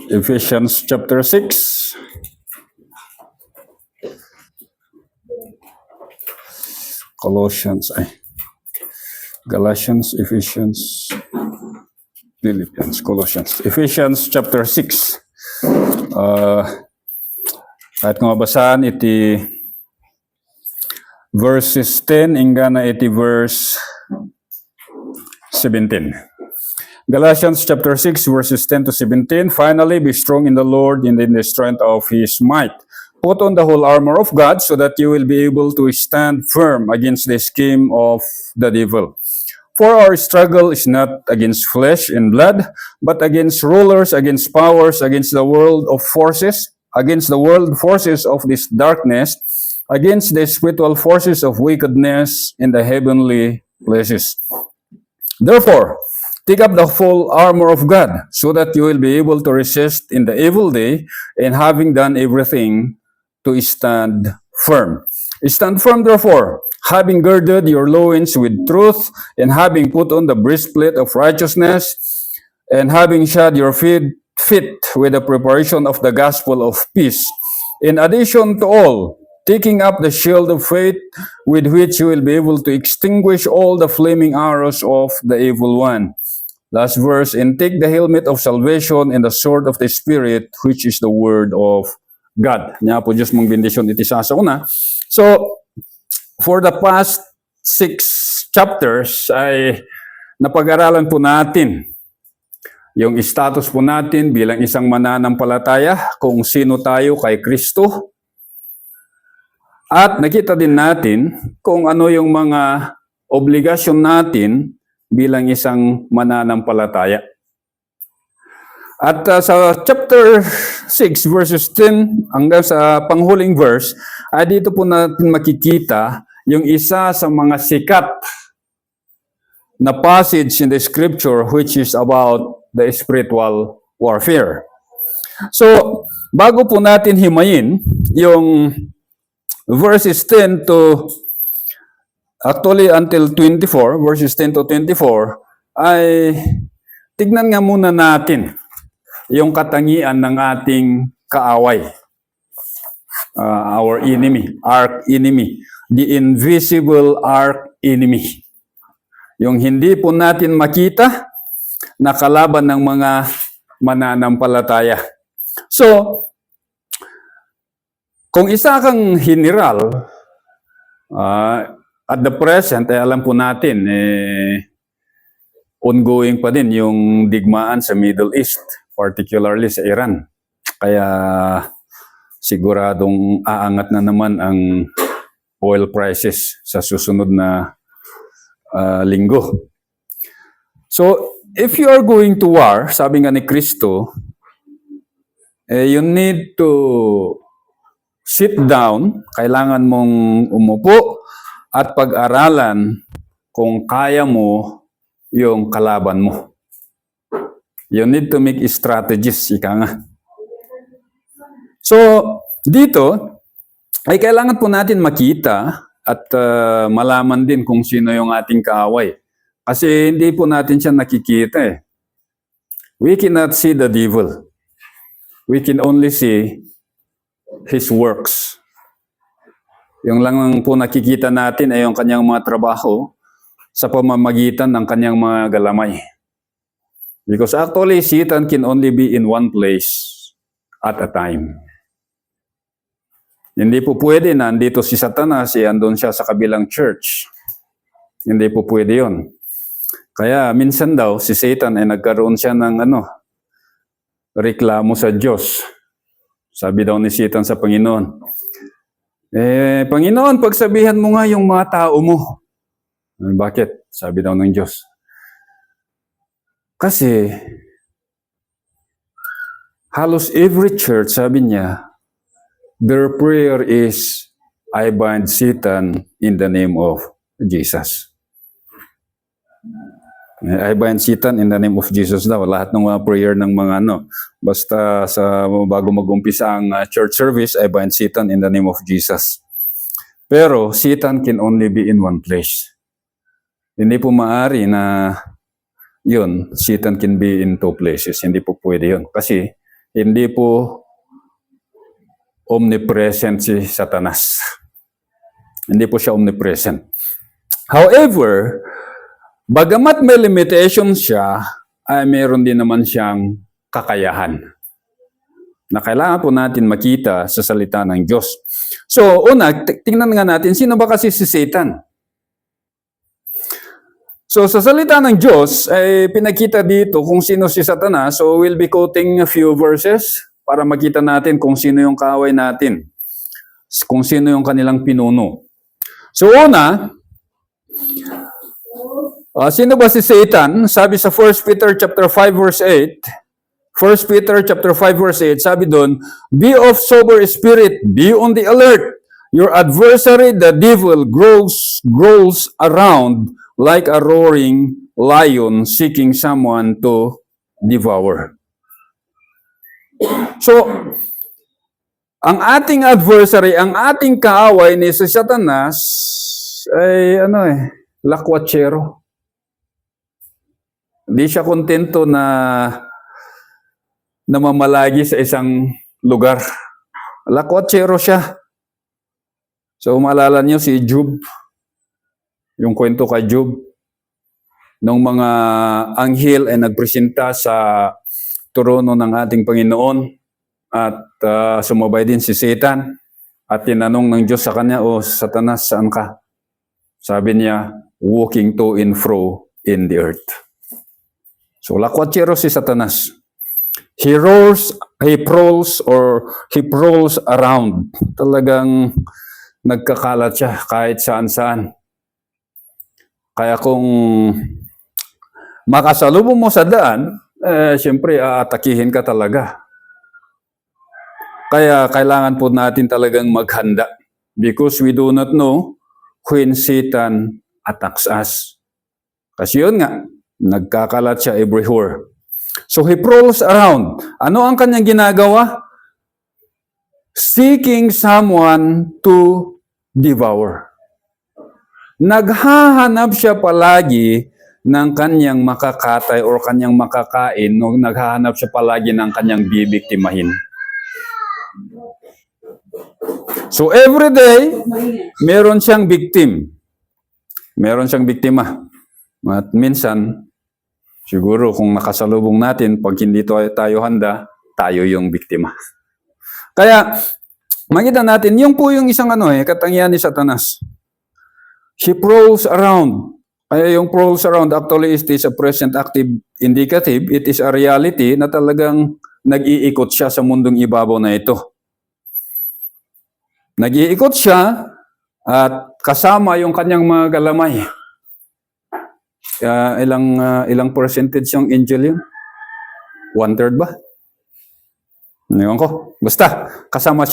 Ephesians chapter 6. Galatians, Ephesians, Philippians, Colossians. Ephesians chapter 6. Kahit nga basahan iti verses 10 hingga na iti verse 17. Galatians chapter 6 verses 10 to 17. Finally, be strong in the Lord and in the strength of His might. Put on the whole armor of God so that you will be able to stand firm against the scheme of the devil. For our struggle is not against flesh and blood, but against rulers, against powers, against the world forces of this darkness, against the spiritual forces of wickedness in the heavenly places. Therefore, take up the full armor of God, so that you will be able to resist in the evil day, and having done everything, to stand firm. Stand firm, therefore, having girded your loins with truth, and having put on the breastplate of righteousness, and having shod your feet with the preparation of the gospel of peace. In addition to all, taking up the shield of faith, with which you will be able to extinguish all the flaming arrows of the evil one. Last verse, and take the helmet of salvation and the sword of the Spirit, which is the word of God. Nya po Diyos mong bendisyon iti sa una. So, for the past 6 chapters ay napag-aralan po natin yung status po natin bilang isang mananampalataya, kung sino tayo kay Kristo. At nakita din natin kung ano yung mga obligasyon natin bilang isang mananampalataya. At sa chapter 6 verses 10 hanggang sa panghuling verse, ay dito po natin makikita yung isa sa mga sikat na passage in the scripture which is about the spiritual warfare. So, bago po natin himayin yung verses 10 to actually until 24, verses 10 to 24, ay tignan nga muna natin yung katangian ng ating kaaway. Our enemy, arch enemy, the invisible arch enemy. Yung hindi po natin makita na kalaban ng mga mananampalataya. So, kung isa kang general, at the present, alam po natin, ongoing pa din yung digmaan sa Middle East, particularly sa Iran. Kaya siguradong aangat na naman ang oil prices sa susunod na linggo. So, if you are going to war, sabi nga ni Kristo, you need to sit down, kailangan mong umupo at pag-aralan kung kaya mo yung kalaban mo. You need to make strategies, ika nga. So, dito, ay kailangan po natin makita at malaman din kung sino yung ating kaaway. Kasi hindi po natin siya nakikita eh. We cannot see the devil. We can only see his works. Yung lang po nakikita natin ay yung kanyang mga trabaho sa pamamagitan ng kanyang mga galamay. Because actually, Satan can only be in one place at a time. Hindi po pwede na andito si Satanas, andun siya sa kabilang church. Hindi po pwede yun. Kaya minsan daw, si Satan ay nagkaroon siya ng reklamo sa Diyos. Sabi daw ni Satan sa Panginoon, Panginoon, pagsabihan mo nga yung mga tao mo. Bakit? Sabi daw ng Diyos. Kasi, halos every church, sabi niya, their prayer is, I bind Satan in the name of Jesus. I bind Satan in the name of Jesus daw. Lahat ng mga prayer ng mga basta sa bago mag-umpisa ang church service, I bind Satan in the name of Jesus. Pero Satan can only be in one place. Hindi po maaari na yun, Satan can be in 2 places. Hindi po pwede yun. Kasi Hindi po omnipresent si Satanas. Hindi po siya omnipresent. However, bagamat may limitation siya, ay meron din naman siyang kakayahan na kailangan po natin makita sa salita ng Diyos. So, una, tingnan nga natin, sino ba kasi si Satan? So, sa salita ng Diyos, ay pinakita dito kung sino si Satanas. So, we'll be quoting a few verses para makita natin kung sino yung kaaway natin. Kung sino yung kanilang pinuno. So, una, sino ba si Satan? Sabi sa 1 Peter chapter 5 verse 8, 1 Peter chapter 5 verse 8, sabi doon, be of sober spirit, be on the alert. Your adversary, the devil, growls around like a roaring lion seeking someone to devour. So, ang ating adversary, ang ating kaaway ni si Satanas ay lakwatsero. Hindi siya kontento na namamalagi sa isang lugar. Lakwatsero siya. So, maalala niyo si Job, yung kwento kay Job, nung mga anghel ay nagpresenta sa trono ng ating Panginoon at sumabay din si Satan at tinanong ng Diyos sa kanya, o Satanas, saan ka? Sabi niya, walking to and fro in the earth. So, lakwatsero si Satanas. He prowls around. Talagang nagkakalat siya kahit saan-saan. Kaya kung makasalubong mo sa daan, siyempre aatakihin ka talaga. Kaya kailangan po natin talagang maghanda because we do not know when Satan attacks us. Kasi yun nga, nagkakalat siya everywhere. So he prowls around. Ano ang kanyang ginagawa? Seeking someone to devour. Naghahanap siya palagi ng kanyang makakatay or kanyang makakain, o naghahanap siya palagi ng kanyang bibiktimahin. So every day, meron siyang victim. Meron siyang biktima. At minsan, siguro kung nakasalubong natin, pag hindi tayo handa, tayo yung biktima. Kaya, makita natin, yung po yung isang katangian ni Satanas. He prowls around. Kaya yung prowls around actually is a present active indicative. It is a reality na talagang nag-iikot siya sa mundong ibabaw na ito. Nag-iikot siya at kasama yung kanyang mga galamay. Ilang percentage yung angel yun? 1/3 ba? Ngayon ko. Basta, kasama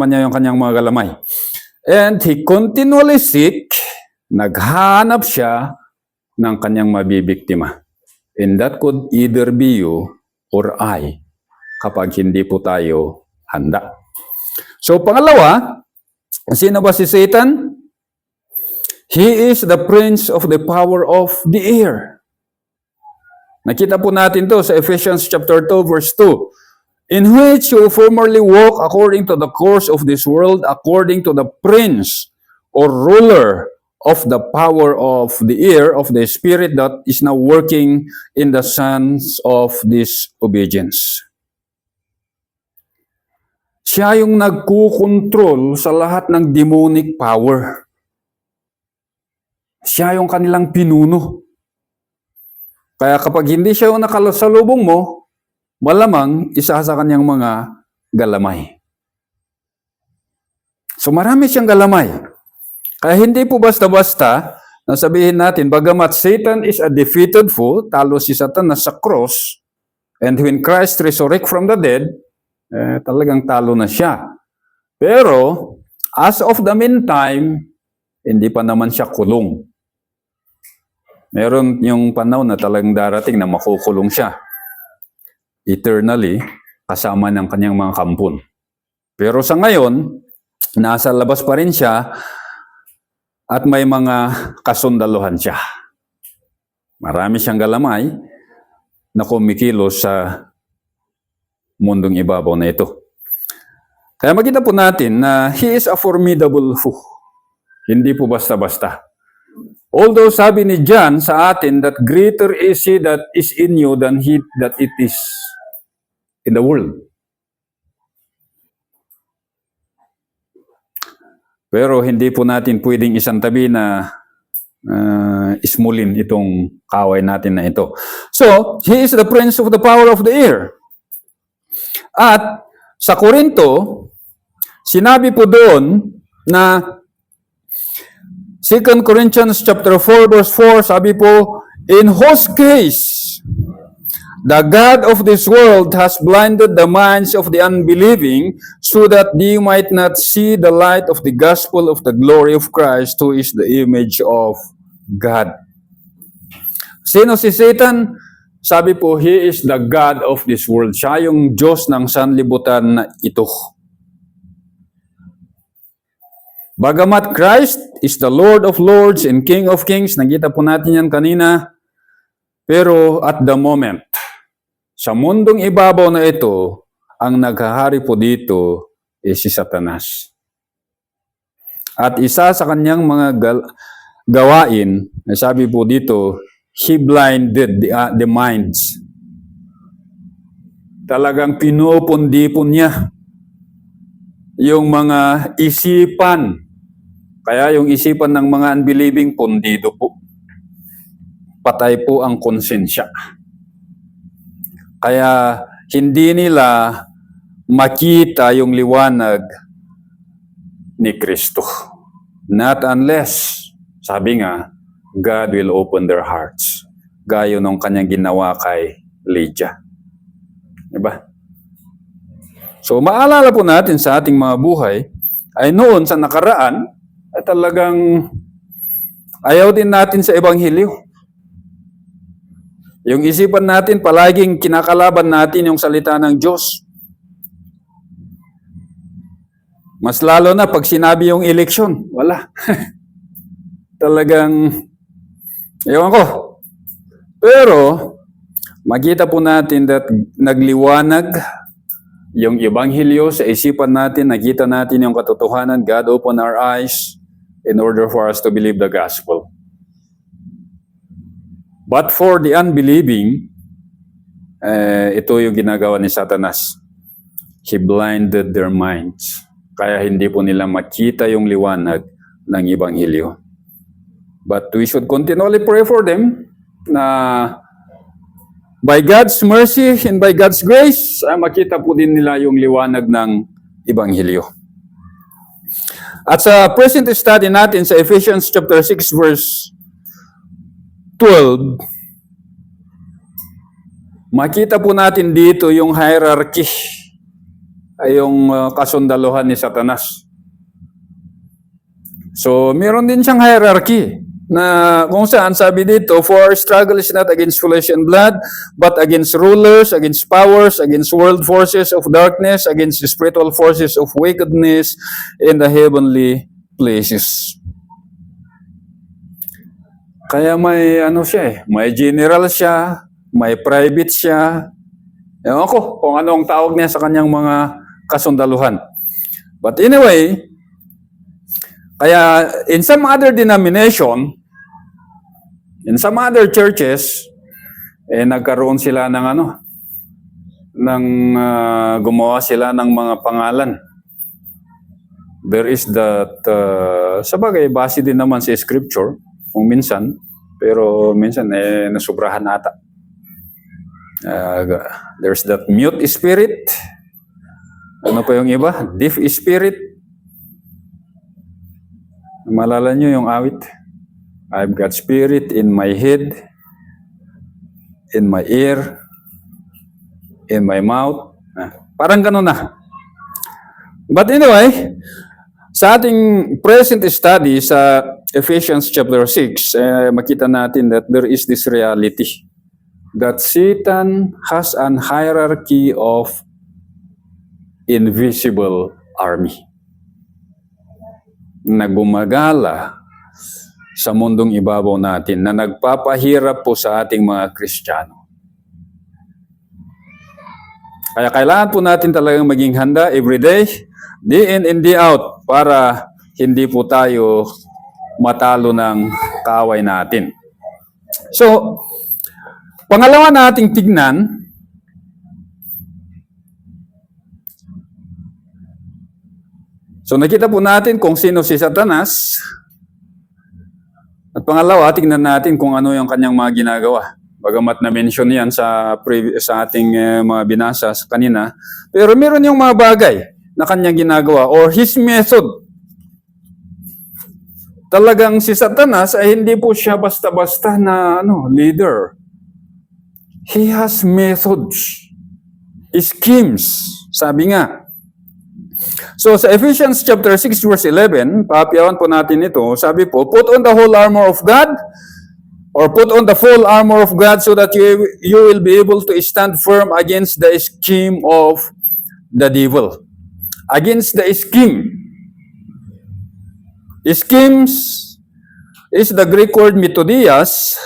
niya yung kanyang mga galamay. And he continually naghanap siya ng kanyang mabibiktima. And that could either be you or I kapag hindi po tayo handa. So, pangalawa, sino ba si Satan? He is the prince of the power of the air. Nakita po natin to sa Ephesians chapter 2 verse 2. In which you formerly walk according to the course of this world, according to the prince or ruler of the power of the air, of the spirit that is now working in the sons of disobedience. Siya yung nagkukontrol sa lahat ng demonic power. Siya yung kanilang pinuno. Kaya kapag hindi siya yung nakasalubong mo, malamang isa sa kanyang mga galamay. So marami siyang galamay. Kaya hindi po basta-basta na sabihin natin, bagamat Satan is a defeated foe, talo si Satanas sa cross, and when Christ resurrect from the dead, talagang talo na siya. Pero, as of the meantime, hindi pa naman siya kulong. Meron yung panahon na talagang darating na makukulong siya. Eternally, kasama ng kanyang mga kampon. Pero sa ngayon, nasa labas pa rin siya at may mga kasundaluhan siya. Marami siyang galamay na kumikilos sa mundong ibabaw na ito. Kaya makita po natin na he is a formidable foe. Hindi po basta-basta. Although sabi ni John sa atin that greater is he that is in you than he that it is in the world. Pero hindi po natin pwedeng isantabi na ismulin itong kaway natin na ito. So, he is the prince of the power of the air. At sa Korinto, sinabi po doon na 2 Corinthians chapter 4 verse 4, sabi po, in whose case the God of this world has blinded the minds of the unbelieving so that they might not see the light of the gospel of the glory of Christ, who is the image of God. Sino si Satan? Sabi po, he is the God of this world. Siya yung Diyos ng sanlibutan na ito. Bagamat Christ is the Lord of Lords and King of Kings, nakita po natin yan kanina, pero at the moment, sa mundong ibabaw na ito, ang naghahari po dito is si Satanas. At isa sa kanyang mga gawain, sabi po dito, he blinded the minds. Talagang pinupundi po niya yung mga isipan. Kaya yung isipan ng mga unbelieving, pundido po. Patay po ang konsensya. Kaya hindi nila makita yung liwanag ni Kristo. Not unless, sabi nga, God will open their hearts. Gaya nung kanyang ginawa kay Lydia. Diba? So, maalala po natin sa ating mga buhay, ay noon sa nakaraan, ay talagang ayaw din natin sa Ebanghelyo. Yung isipan natin, palaging kinakalaban natin yung salita ng Diyos. Mas lalo na pag sinabi yung eleksyon, wala. Talagang, ewan ko. Pero, makita po natin that nagliwanag yung Ebanghelyo sa isipan natin, nakita natin yung katotohanan. God opened our eyes in order for us to believe the gospel. But for the unbelieving, ito yung ginagawa ni Satanas. He blinded their minds. Kaya hindi po nila makita yung liwanag ng Ebanghelyo. But we should continually pray for them na by God's mercy and by God's grace, makita po din nila yung liwanag ng Ebanghelyo. At sa present study natin sa Ephesians chapter 6 verse 12, makita po natin dito yung hierarchy, ay yung kasundaluhan ni Satanas. So, meron din siyang hierarchy na kung saan sabi dito, for our struggle is not against flesh and blood, but against rulers, against powers, against world forces of darkness, against the spiritual forces of wickedness in the heavenly places. Kaya may ano siya may general siya, may private siya. Ewan ko kung ano ang tawag niya sa kanyang mga kasundaluhan. But anyway, kaya in some other denomination, in some other churches, nagkaroon sila ng gumawa sila ng mga pangalan. There is that, sabagay, base din naman sa scripture, kung minsan, pero minsan nasubrahan ata. There's that mute spirit. Ano pa yung iba? Deaf spirit. Malala nyo yung awit? I've got spirit in my head, in my ear, in my mouth. Parang ganun na. But anyway, sa ating present study sa Ephesians chapter 6, makita natin that there is this reality that Satan has an hierarchy of invisible army na gumagala sa mundong ibabaw natin, na nagpapahirap po sa ating mga Kristiyano. Kaya kailangan po natin talagang maging handa every day, day in and day out, para hindi po tayo matalo ng kaaway natin. So, pangalawa nating tignan, so nakita po natin kung sino si Satanas. At pangalawa, tignan natin kung ano yung kanyang mga ginagawa. Bagamat na-mention yan sa ating mga binasa kanina. Pero meron yung mga bagay na kanyang ginagawa or his method. Talagang si Satanas ay hindi po siya basta-basta na leader. He has methods, schemes, sabi nga. So sa Ephesians chapter 6 verse 11, papayawan po natin ito, sabi po, put on the whole armor of God, or put on the full armor of God so that you will be able to stand firm against the scheme of the devil. Against the scheme. Schemes is the Greek word metodias,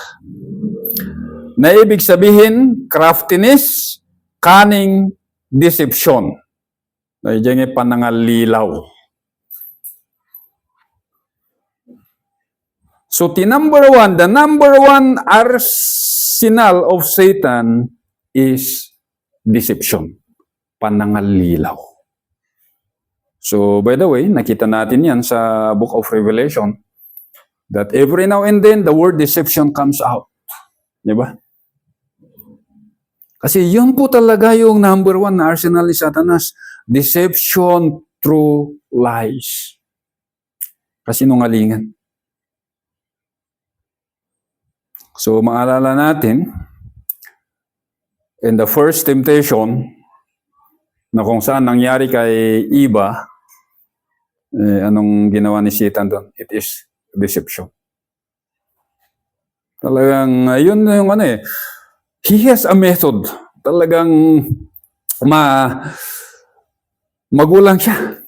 na ibig sabihin craftiness, cunning, deception. Diyan yung panangalilaw. So the number one arsenal of Satan is deception, panangalilaw. So by the way, nakita natin yan sa book of Revelation, that every now and then the word deception comes out. Di ba? Kasi yun po talaga yung number one na arsenal ni Satanas. Deception through lies. Kasinungalingan. So maalala natin, in the first temptation, na kung saan nangyari kay Eva, anong ginawa ni Satan doon? It is deception. Talagang, yun yung he has a method. Talagang magulang siya.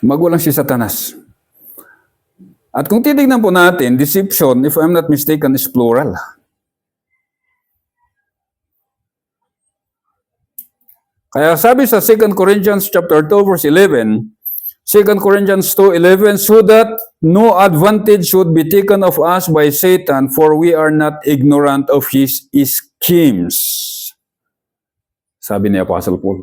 Magulang si Satanas. At kung titignan po natin, deception, if I'm not mistaken, is plural. Kaya sabi sa 2 Corinthians chapter 2 verse 11, 2 Corinthians 2:11, so that no advantage should be taken of us by Satan, for we are not ignorant of his schemes. Sabi ni Apostle Paul.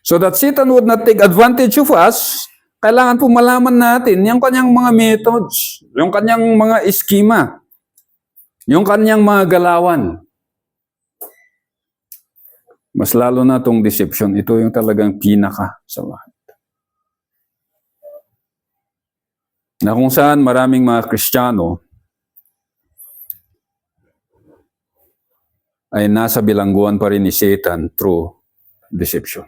So that Satan would not take advantage of us, kailangan po malaman natin yung kanyang mga methods, yung kanyang mga eskema, yung kanyang mga galawan. Mas lalo na itong deception, ito yung talagang pinaka sa lahat. Na kung saan maraming mga Kristiyano ay nasa bilangguan pa rin ni Satan through deception.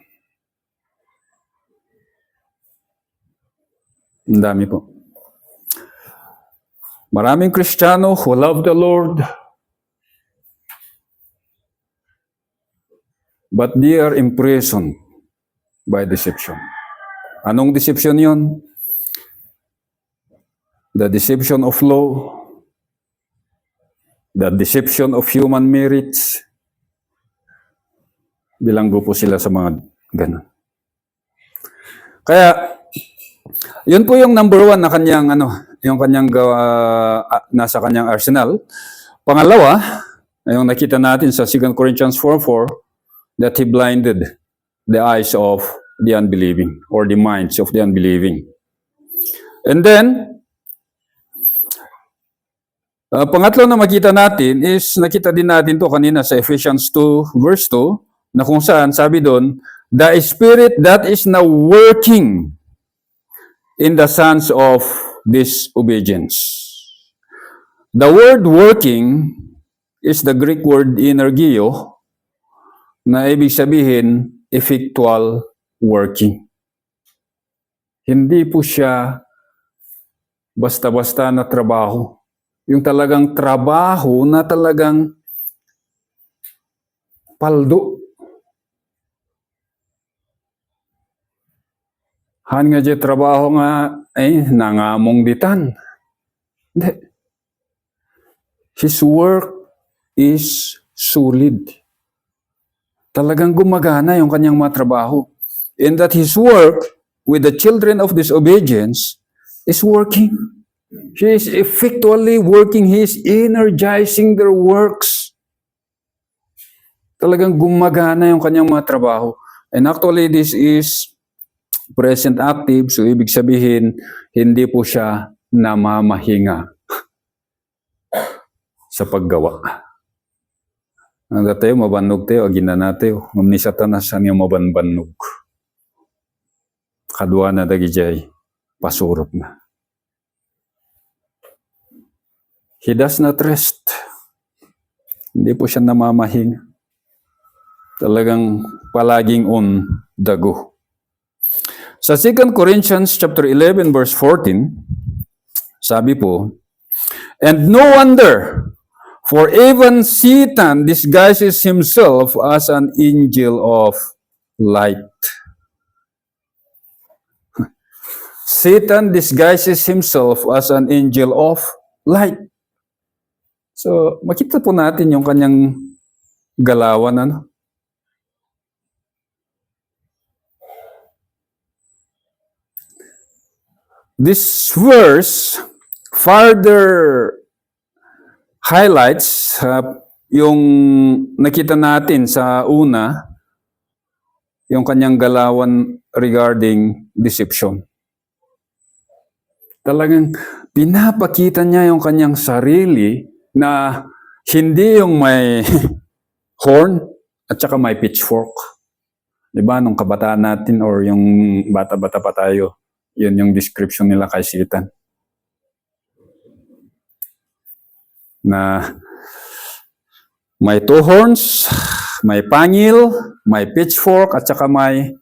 Ang dami po. Maraming Kristiyano who love the Lord, but they are imprisoned by deception. Anong deception yun? The deception of law, the deception of human merits. Bilanggo po sila sa mga ganun. Kaya, yun po yung number one na kanyang, yung kanyang nasa kanyang arsenal. Pangalawa, yung nakita natin sa 2 Corinthians 4:4, that he blinded the eyes of the unbelieving, or the minds of the unbelieving. And then, pangatlo na makita natin is, nakita din natin to kanina sa Ephesians 2 verse 2, na kung saan sabi doon, the Spirit that is now working in the sons of disobedience. The word working is the Greek word energeo, na ibig sabihin effectual working. Hindi po siya basta-basta na trabaho. Yung talagang trabaho na talagang paldo. Han nga di trabaho nga, nangamong ditan. Hindi. His work is solid. Talagang gumagana yung kanyang mga trabaho. And that his work with the children of disobedience is working. He is effectually working. He is energizing their works. Talagang gumagana yung kanyang mga trabaho. And actually, this is present active. So, ibig sabihin, hindi po siya namamahinga sa paggawa. Ang tayo, mabanog tayo, agina natin. Ngumni satanas, ang yung mabanbanog. Kadwa na dagijay, pasurop na. He does not rest. Hindi po siya namamahinga. Talagang palaging on the go. Sa 2 Corinthians chapter 11 verse 14, sabi po, and no wonder, for even Satan disguises himself as an angel of light. Satan disguises himself as an angel of light. So, makita po natin yung kanyang galawan, ano? This verse further highlights yung nakita natin sa una, yung kanyang galawan regarding deception. Talagang pinapakita niya yung kanyang sarili na hindi yung may horn at saka may pitchfork. Diba, nung kabataan natin or yung bata-bata pa tayo, yun yung description nila kay Satan. Na may two horns, may pangil, may pitchfork, at saka may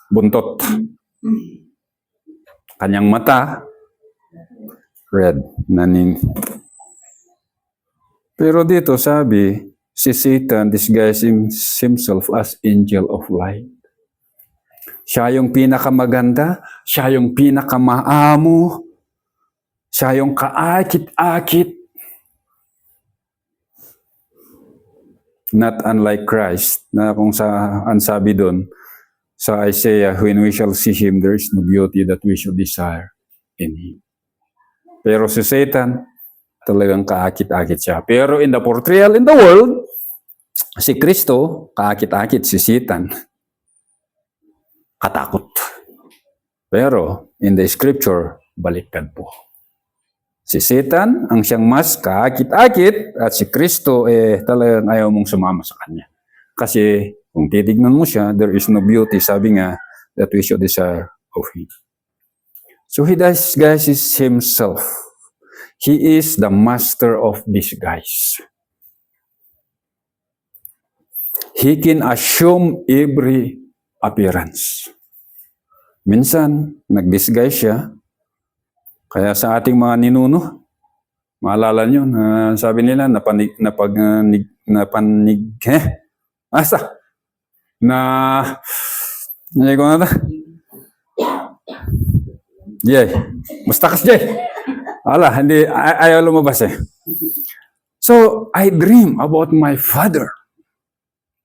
buntot. Kanyang mata, red, naning. Pero dito sabi, si Satan disguising himself as angel of light. Siya yung pinakamaganda, siya yung pinakamaamo, siya yung kaakit-akit. Not unlike Christ, na kung saan sabi doon, sa Isaiah, when we shall see Him, there is no beauty that we should desire in Him. Pero si Satan, talagang kaakit-akit siya. Pero in the portrayal in the world, si Kristo, kaakit-akit, si Satan, katakot. Pero in the scripture, baliktad po. Si Satan, ang siyang mas kaakit-akit, at si Kristo, talagang ayaw mong sumama sa kanya. Kasi kung titignan mo siya, there is no beauty, sabi nga, that we should desire of Him. So He disguises Himself. He is the master of disguise. He can assume every appearance. Minsan, nag-disguise siya. Kaya sa ating mga ninuno, maalala nyo, sabi nila, hindi ko na ta? Jay, mustakas Jay. Ala, hindi, ayaw lumabas eh. So, I dream about my father.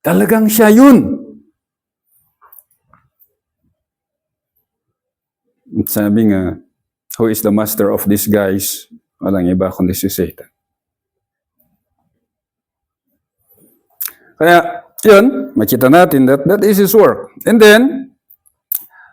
Talagang siya yun. Sabi nga, who is the master of disguise? Walang iba kundi si Satan. Kaya, yun, makita natin that is his work. And then,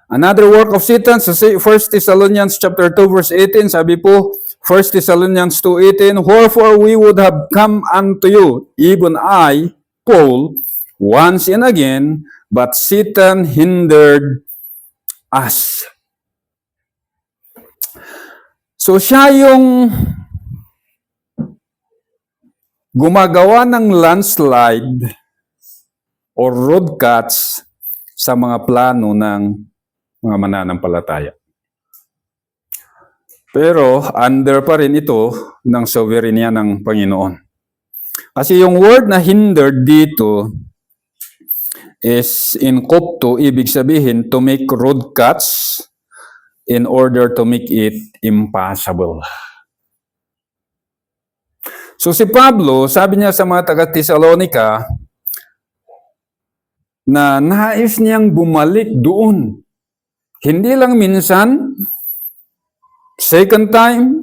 another work of Satan, sa 1 Thessalonians chapter 2 verse 18, sabi po, 1 Thessalonians 2:18, wherefore we would have come unto you, even I, Paul, once and again, but Satan hindered us. So siya yung gumagawa ng landslide or road cuts sa mga plano ng mga mananampalataya. Pero under pa rin ito ng sovereignty ng Panginoon. Kasi yung word na hindered dito is in kopto, ibig sabihin to make road cuts in order to make it impossible. So si Pablo, sabi niya sa mga taga-Tesalonica, na nais niyang bumalik doon. Hindi lang minsan, second time,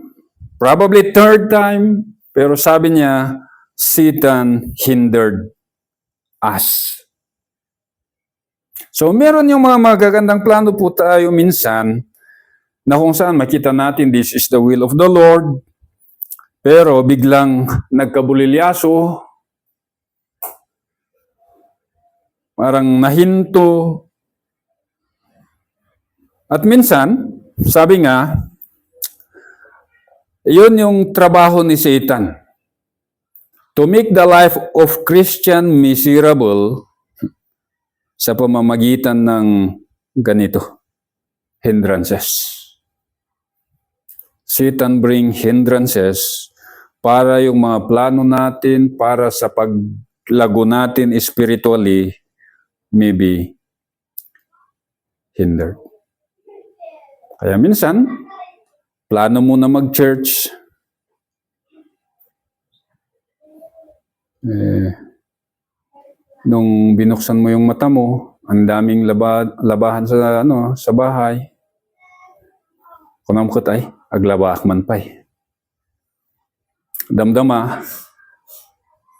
probably third time, pero sabi niya, Satan hindered us. So meron yung mga magagandang plano po tayo minsan, na kung saan makita natin this is the will of the Lord, pero biglang nagkabulilyaso, parang nahinto. At minsan, sabi nga, yun yung trabaho ni Satan. To make the life of Christian miserable sa pamamagitan ng ganito, hindrances. Satan bring hindrances para yung mga plano natin, para sa paglago natin spiritually, maybe hindered. Kaya minsan, plano mo na mag-church, nung binuksan mo yung mata mo, ang daming labahan sa bahay. Kunam ko tay, aglabaak man pay. Damdama,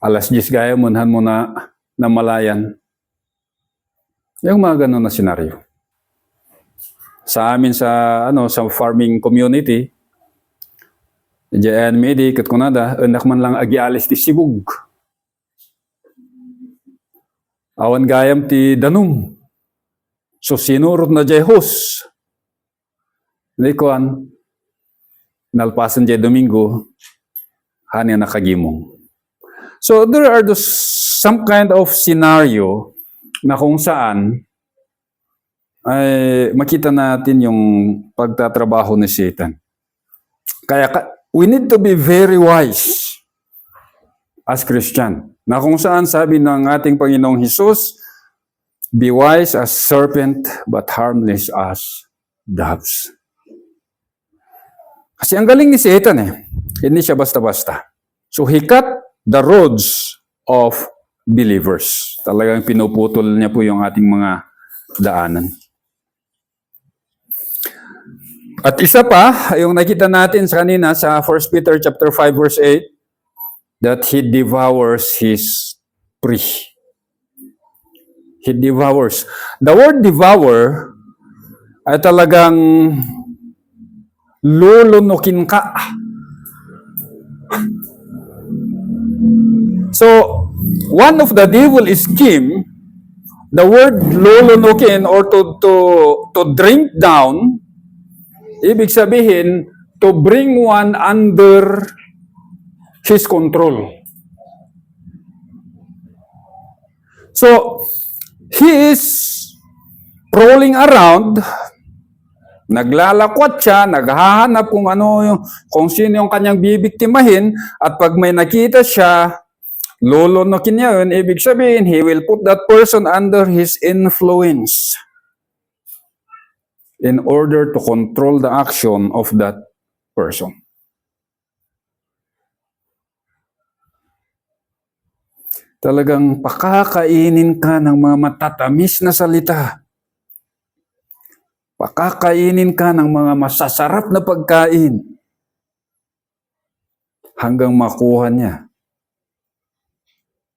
alas 10 gaya munhan mo na malayan. Yung mga ganun na senaryo. Sa amin sa farming community, diyan medi kat kunada, anak man lang agialis ti sibug. Awan gayam ti danum. So sinurot na jay hos. Nikuan, nalpasan jay Domingo, hani nakagimong. So there are some kind of scenario na kung saan ay makita natin yung pagtatrabaho ni Satan. Kaya we need to be very wise as Christian. Na kung saan sabi ng ating Panginoong Hesus, be wise as serpent but harmless as doves. Kasi ang galing ni Satan hindi siya basta-basta. So he cut the roads of believers. Talagang pinuputol niya po yung ating mga daanan. At isa pa, yung nakita natin sa kanina sa 1 Peter chapter 5 verse 8, that he devours his prey. He devours. The word devour ay talagang lulunukin ka. So, one of the devil scheme, the word lulunukin or to drink down, ibig sabihin, to bring one under his control. So, he is rolling around, naglalakwat siya, naghahanap kung sino yung kanyang bibiktimahin, at pag may nakita siya, lulunukin niya yun, ibig sabihin, he will put that person under his influence in order to control the action of that person. Talagang pakakainin ka ng mga matatamis na salita. Pakakainin ka ng mga masasarap na pagkain hanggang makuha niya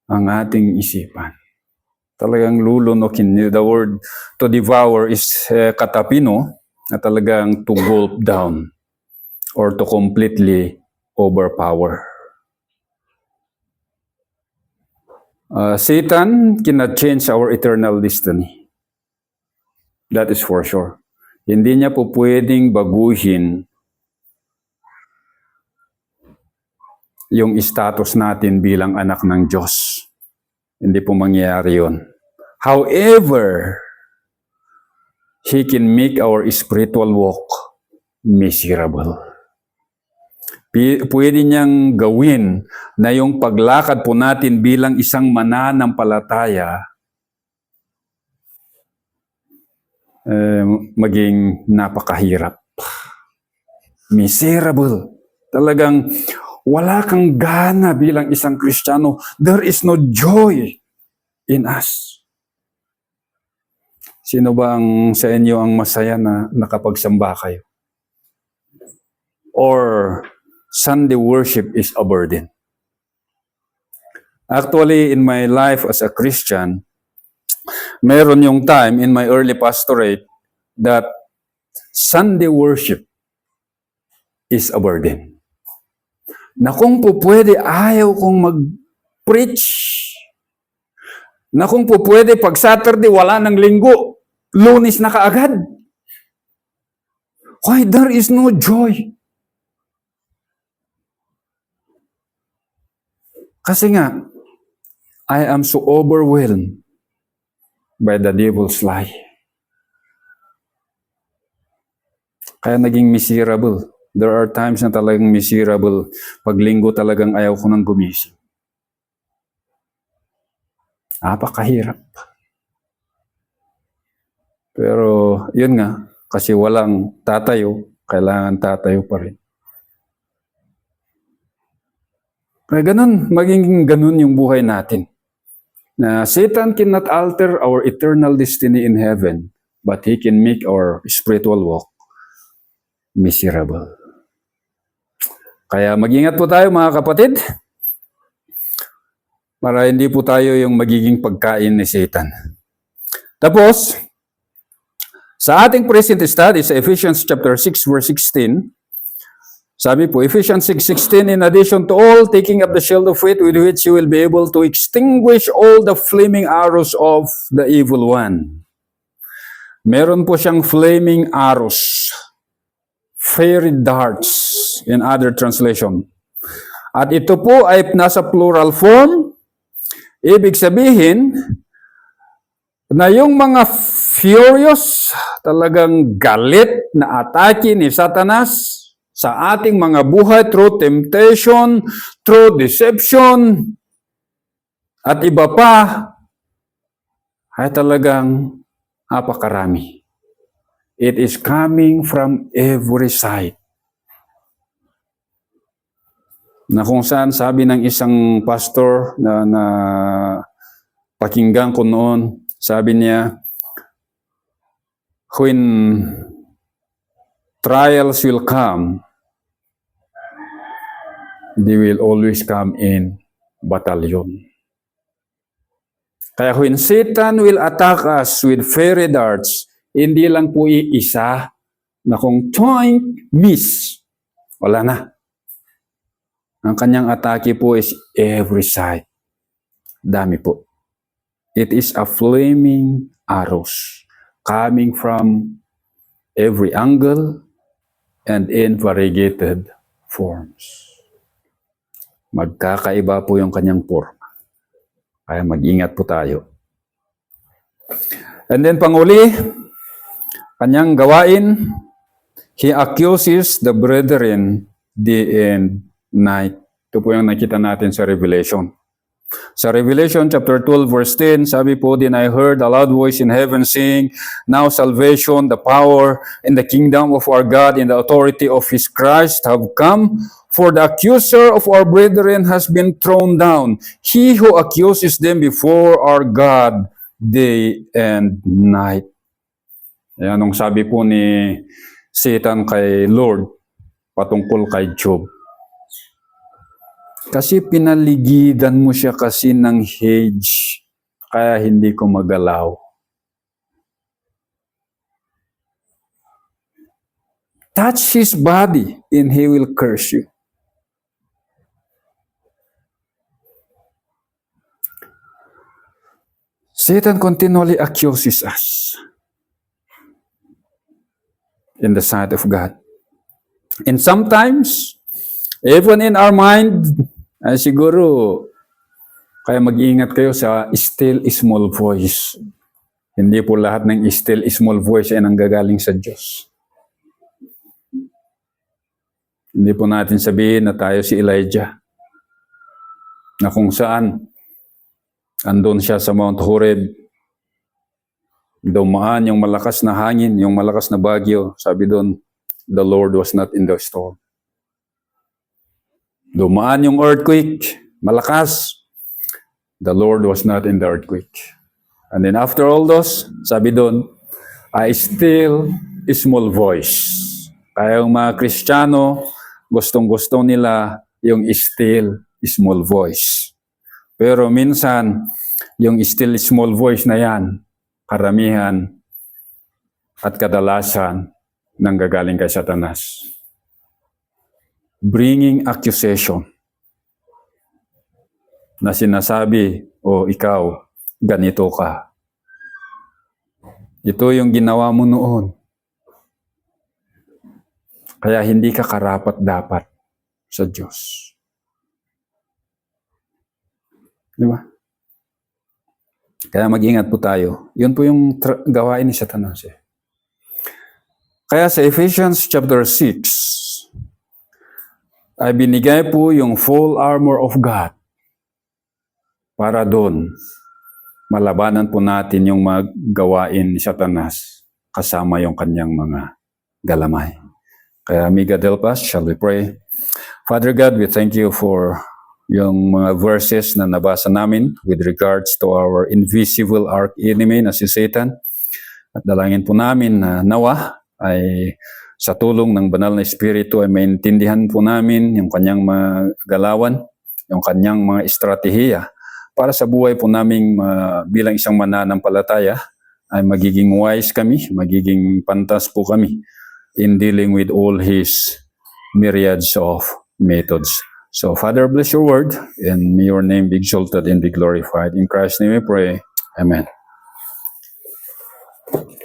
ang ating isipan. Talagang lulunukin. The word to devour is katapino, na talagang to gulp down or to completely overpower. Satan cannot change our eternal destiny. That is for sure. Hindi niya po pwedeng baguhin yung status natin bilang anak ng Diyos. Hindi po mangyayari yun. However, he can make our spiritual walk miserable. Pwede niyang gawin na yung paglakad po natin bilang isang mananampalataya maging napakahirap. Miserable. Talagang wala kang gana bilang isang Kristiyano, there is no joy in us. Sino ba sa inyo ang masaya na nakapagsamba kayo? Or Sunday worship is a burden? Actually, in my life as a Christian, meron yung time in my early pastorate that Sunday worship is a burden. Na kung po pwede, ayaw kong mag-preach. Na kung po pwede, pag Saturday, wala ng linggo. Lunes na kaagad. Why? There is no joy. Kasi nga, I am so overwhelmed by the devil's lie. Kaya naging miserable. There are times na talagang miserable. Pag linggo talagang ayaw ko nang gumising. Napakahirap. Pero yun nga, kasi walang tatayo, kailangan tatayo pa rin. Kaya ganun, maging ganun yung buhay natin. Na Satan cannot alter our eternal destiny in heaven, but he can make our spiritual walk miserable. Kaya mag-ingat po tayo mga kapatid, para hindi po tayo yung magiging pagkain ni Satan. Tapos, sa ating present study sa Ephesians chapter 6 verse 16, sabi po, Ephesians 6:16, in addition to all, taking up the shield of faith with which you will be able to extinguish all the flaming arrows of the evil one. Meron po siyang flaming arrows, fiery darts in other translation. At ito po ay nasa plural form. Ibig sabihin na yung mga furious, talagang galit na atake ni Satanas sa ating mga buhay through temptation, through deception, at iba pa, ay talagang napakarami. It is coming from every side. Na kung saan sabi ng isang pastor na pakinggan ko noon, sabi niya, when trials will come, they will always come in battalion. Kaya when Satan will attack us with fiery darts, hindi lang po iisa na kung toink, miss, wala na. Ang kanyang atake po is every side. Dami po. It is a flaming arrows coming from every angle and in variegated forms. Magkakaiba po yung kanyang forma. Kaya mag-ingat po tayo. And then panguli, kanyang gawain, he accuses the brethren day and night. Ito po yung nakita natin sa Revelation. Sa Revelation chapter 12 verse 10, sabi po, then I heard a loud voice in heaven saying, now salvation, the power, and the kingdom of our God and the authority of His Christ have come, for the accuser of our brethren has been thrown down, he who accuses them before our God day and night. Ayan ang sabi po ni Satan kay Lord patungkol kay Job. Kasi pinaligidan mo siya kasi ng hedge, kaya hindi ko magalaw. Touch his body and he will curse you. Satan continually accuses us in the sight of God. And sometimes, even in our mind, ay siguro, kaya mag-iingat kayo sa still small voice. Hindi po lahat ng still small voice ay nanggagaling sa Diyos. Hindi po natin sabihin na tayo si Elijah, na kung saan, andun siya sa Mount Horeb, dumaan yung malakas na hangin, yung malakas na bagyo, sabi doon, the Lord was not in the storm. Dumaan yung earthquake, malakas. The Lord was not in the earthquake. And then after all those, sabi doon, I still small voice. Kaya yung mga Kristiyano, gustong-gusto nila yung still small voice. Pero minsan, yung still small voice na yan, karamihan at kadalasan nanggagaling kay Satanas. Bringing accusation na sinasabi, ikaw, ganito ka. Ito yung ginawa mo noon. Kaya hindi ka karapat-dapat sa Diyos. Di ba? Kaya mag-ingat po tayo. Yun po yung gawain ni Satanas. Kaya sa Ephesians chapter 6, ay binigay po yung full armor of God para doon malabanan po natin yung mga gawain ni Satanas kasama yung kanyang mga galamay. Kaya may God help us. Shall we pray? Father God, we thank you for yung mga verses na nabasa namin with regards to our invisible arch-enemy na si Satan. At dalangin po namin na nawa ay sa tulong ng banal na Espiritu ay maintindihan po namin yung kanyang mga galawan, yung kanyang mga estratehiya para sa buhay po namin bilang isang mananampalataya ay magiging wise kami, magiging pantas po kami in dealing with all his myriads of methods. So, Father, bless your word, and may your name be exalted and be glorified. In Christ's name we pray. Amen.